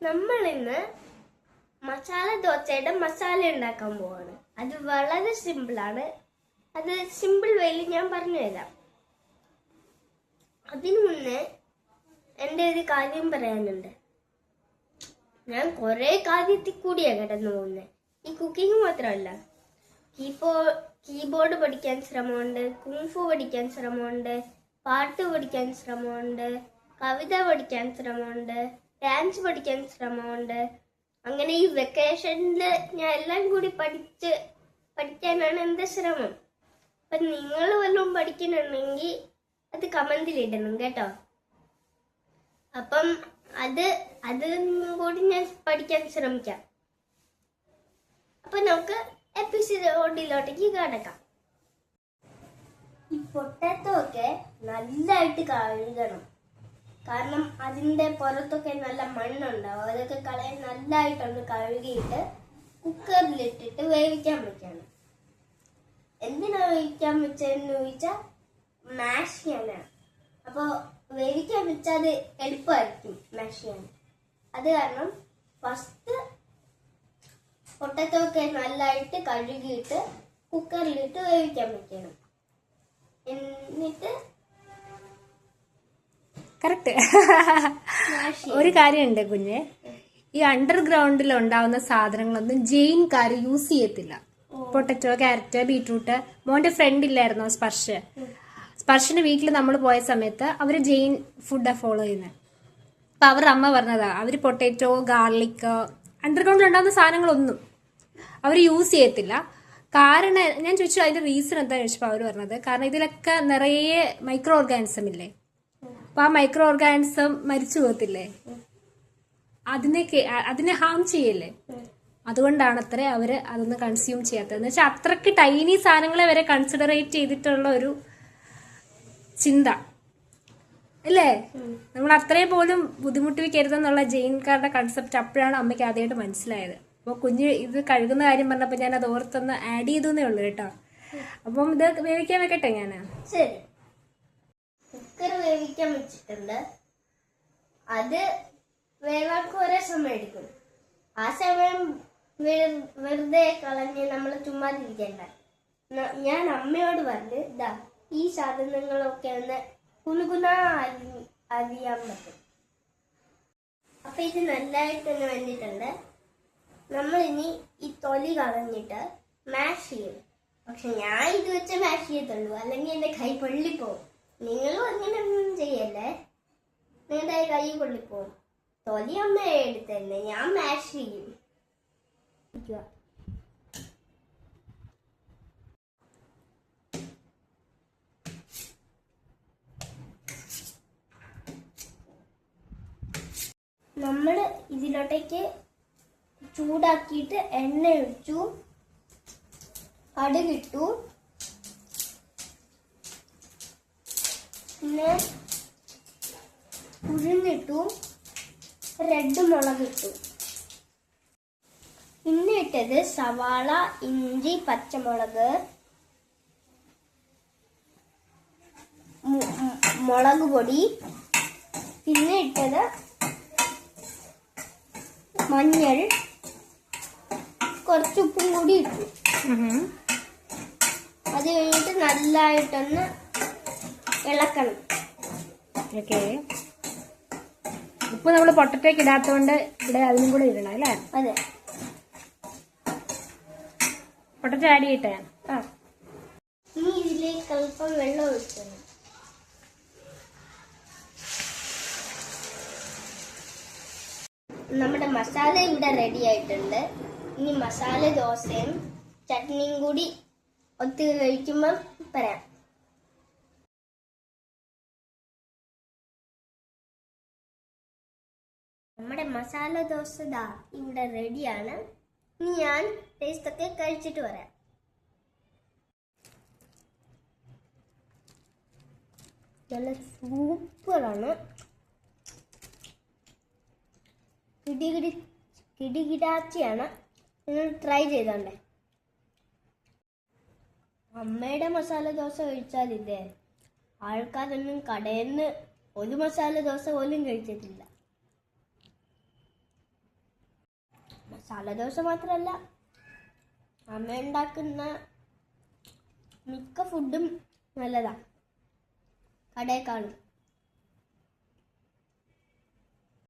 നമ്മൾ ഇന്ന് മസാല ദോശയുടെ മസാല ഉണ്ടാക്കാൻ പോവാണ്. അത് വളരെ സിമ്പിളാണ്. അത് സിമ്പിൾ വേയിൽ ഞാൻ പറഞ്ഞു തരാം. അതിനു മുന്നേ എൻ്റെ ഒരു കാര്യം പറയാനുണ്ട്. ഞാൻ കുറെ കാര്യത്തിൽ കൂടിയാണ് കിടന്നു പോകുന്നത്. ഈ കുക്കിംഗ് മാത്രമല്ല, കീബോർഡ് പഠിക്കാൻ ശ്രമമുണ്ട്, കുങ്ഫു പഠിക്കാൻ ശ്രമമുണ്ട്, പാട്ട് പഠിക്കാൻ ശ്രമമുണ്ട്, കവിത പഠിക്കാൻ ശ്രമമുണ്ട്, ഡാൻസ് പഠിക്കാൻ ശ്രമമുണ്ട്. അങ്ങനെ ഈ വെക്കേഷനിൽ ഞാൻ എല്ലാം കൂടി പഠിക്കാനാണ് എൻ്റെ ശ്രമം. അപ്പം നിങ്ങൾ വല്ലതും പഠിക്കുന്നുണ്ടെങ്കിൽ അത് കമന്റിൽ ഇടണം കേട്ടോ. അപ്പം അതും കൂടി ഞാൻ പഠിക്കാൻ ശ്രമിക്കാം. അപ്പൊ നമുക്ക് എപ്പിസോഡിലോട്ടേക്ക് കടക്കാം. ഈ പൊട്ടാറ്റോ ഒക്കെ നല്ലതായിട്ട് കഴുകണം. കാരണം അതിന്റെ പുറത്തൊക്കെ നല്ല മണ്ണുണ്ടാവും. അതൊക്കെ കളയാൻ നല്ലതായിട്ടൊന്ന് കഴുകിയിട്ട് കുക്കറിലിട്ടിട്ട് വേവിക്കാൻ വെക്കണം. എന്തിനാ വേവിക്കാൻ വെച്ചതെന്ന് ചോദിച്ചാൽ മാഷ് ചെയ്യാനാണ്. അപ്പോൾ വേവിക്കാൻ വെച്ചാൽ അത് എളുപ്പമായിരിക്കും മാഷ് ചെയ്യാൻ. അത് കാരണം ഫസ്റ്റ് പൊട്ടറ്റോ ഒക്കെ നല്ലതായിട്ട് കഴുകിയിട്ട് കുക്കറിലിട്ട് വേവിക്കാൻ വെക്കണം. എന്നിട്ട് കറക്റ്റ്. ഒരു കാര്യമുണ്ട് കുഞ്ഞെ, ഈ അണ്ടർഗ്രൗണ്ടിൽ ഉണ്ടാവുന്ന സാധനങ്ങളൊന്നും ജെയിൻകാർ യൂസ് ചെയ്യത്തില്ല. Potato, carrot, beetroot. മോന്റെ ഫ്രണ്ട് ഇല്ലായിരുന്നോ സ്പർശിന്റെ വീട്ടിൽ നമ്മൾ പോയ സമയത്ത് അവര് ജെയിൻ ഫുഡാണ് ഫോളോ ചെയ്യുന്നത്. അപ്പൊ അവരുടെ അമ്മ പറഞ്ഞതാ, അവര് പൊട്ടറ്റോ, ഗാർലിക്, അണ്ടർഗ്രൗണ്ടിൽ ഉണ്ടാകുന്ന സാധനങ്ങളൊന്നും അവർ യൂസ് ചെയ്യത്തില്ല. കാരണം ഞാൻ ചോദിച്ചു അതിന്റെ റീസൺ എന്താ ചോദിച്ചപ്പോൾ അവർ പറഞ്ഞത്, കാരണം ഇതിലൊക്കെ നിറയെ മൈക്രോ ഓർഗാനിസം ഇല്ലേ, അപ്പൊ ആ മൈക്രോ ഓർഗാനിസം മരിച്ചു പോകത്തില്ലേ, അതിനെ ഹാം ചെയ്യല്ലേ, അതുകൊണ്ടാണ് അത്ര അവര് അതൊന്നും കൺസ്യൂം ചെയ്യാത്തത്. എന്ന് വെച്ചാൽ അത്രക്ക് ടൈനി സാധനങ്ങളെ വരെ കൺസിഡറേറ്റ് ചെയ്തിട്ടുള്ള ഒരു ചിന്ത അല്ലേ. നമ്മൾ അത്രയും പോലും ബുദ്ധിമുട്ടിക്കരുതെന്നുള്ള ജെയിൻകാരുടെ കൺസെപ്റ്റ് അപ്പോഴാണ് അമ്മയ്ക്ക് ആദ്യമായിട്ട് മനസ്സിലായത്. അപ്പോൾ കുഞ്ഞ് ഇത് കഴുകുന്ന കാര്യം പറഞ്ഞപ്പോൾ ഞാൻ അത് ഓർത്തൊന്ന് ആഡ് ചെയ്തേ ഉള്ളൂ കേട്ടോ. അപ്പം ഇത് വേവിക്കാൻ വെക്കട്ടെ ഞാൻ. ശരി, കുക്കർ വേവിക്കാൻ വെച്ചിട്ടുണ്ട്. അത് വേവാൻ കുറെ സമയം എടുക്കും. ആ സമയം വെറുതെ കളഞ്ഞ് നമ്മൾ ചുമ്മാതിരിക്കണ്ട. ഞാൻ അമ്മയോട് പറഞ്ഞു, ഇതാ ഈ സാധനങ്ങളൊക്കെ ഒന്ന് കുനുകുനാ അറിയാൻ പറ്റും. അപ്പൊ ഇത് നല്ലതായിട്ട് തന്നെ വന്നിട്ടുണ്ട്. നമ്മൾ ഇനി ഈ തൊലി കളഞ്ഞിട്ട് മാഷ് ചെയ്യും. പക്ഷെ ഞാൻ ഇത് വെച്ച് മാഷ് ചെയ്യത്തുള്ളൂ, അല്ലെങ്കിൽ എന്റെ കൈ പൊള്ളിപ്പോവും. നിങ്ങളും അങ്ങനെ ഒന്നും ചെയ്യല്ലേ, നിങ്ങളുടെ കൈ പൊള്ളിപ്പോവും. തൊലി അമ്മ എടുത്തന്നെ, ഞാൻ മാഷ് ചെയ്യും. നമ്മൾ ഇതിലോട്ടേക്ക് ചൂടാക്കിയിട്ട് എണ്ണ ഒഴിച്ചു, കടുകിട്ടു, പിന്നെ ഉഴുന്നിട്ടു, റെഡ് മുളകിട്ടു. പിന്നെ ഇട്ടത് സവാള, ഇഞ്ചി, പച്ചമുളക്, മുളക് പൊടി. പിന്നെ ഇട്ടത് മഞ്ഞൾ, കുറച്ച് ഉപ്പും കൂടി ഇട്ടു. അത് കഴിഞ്ഞിട്ട് നല്ലതായിട്ടൊന്ന് ഇളക്കണം. ഓക്കെ, ഉപ്പ് നമ്മൾ പൊട്ടറ്റോക്ക് ഇടാത്തോണ്ട് ഇവിടെ അതിനും കൂടെ ഇടണം അല്ലേ? അതെ, പൊട്ടറ്റോ ആഡ് ചെയ്യട്ടെ. ആ, ഇനി ഇതിലേക്ക് അല്പം വെള്ളം ഒഴിക്കണം. നമ്മുടെ മസാല ഇവിടെ റെഡി ആയിട്ടുണ്ട്. ഇനി മസാല ദോശയും ചട്നിയും കൂടി ഒത്തു കഴിക്കുമ്പം പറയാം. നമ്മുടെ മസാല ദോശ ദാ ഇവിടെ റെഡിയാണ്. ഇനി ഞാൻ ടേസ്റ്റ് ഒക്കെ കഴിച്ചിട്ട് പറയാം. നല്ല സൂപ്പറാണ്. കിടികിടാച്ചിയാണ്. നിങ്ങൾ ട്രൈ ചെയ്തോണ്ടേ. അമ്മയുടെ മസാല ദോശ കഴിച്ചാലില്ലേ, ആൾക്കാരൊന്നും കടയിൽ നിന്ന് ഒരു മസാല ദോശ പോലും കഴിച്ചിട്ടില്ല. മസാല ദോശ മാത്രമല്ല, അമ്മ ഉണ്ടാക്കുന്ന മിക്ക ഫുഡും നല്ലതാണ് കടയേക്കാളും.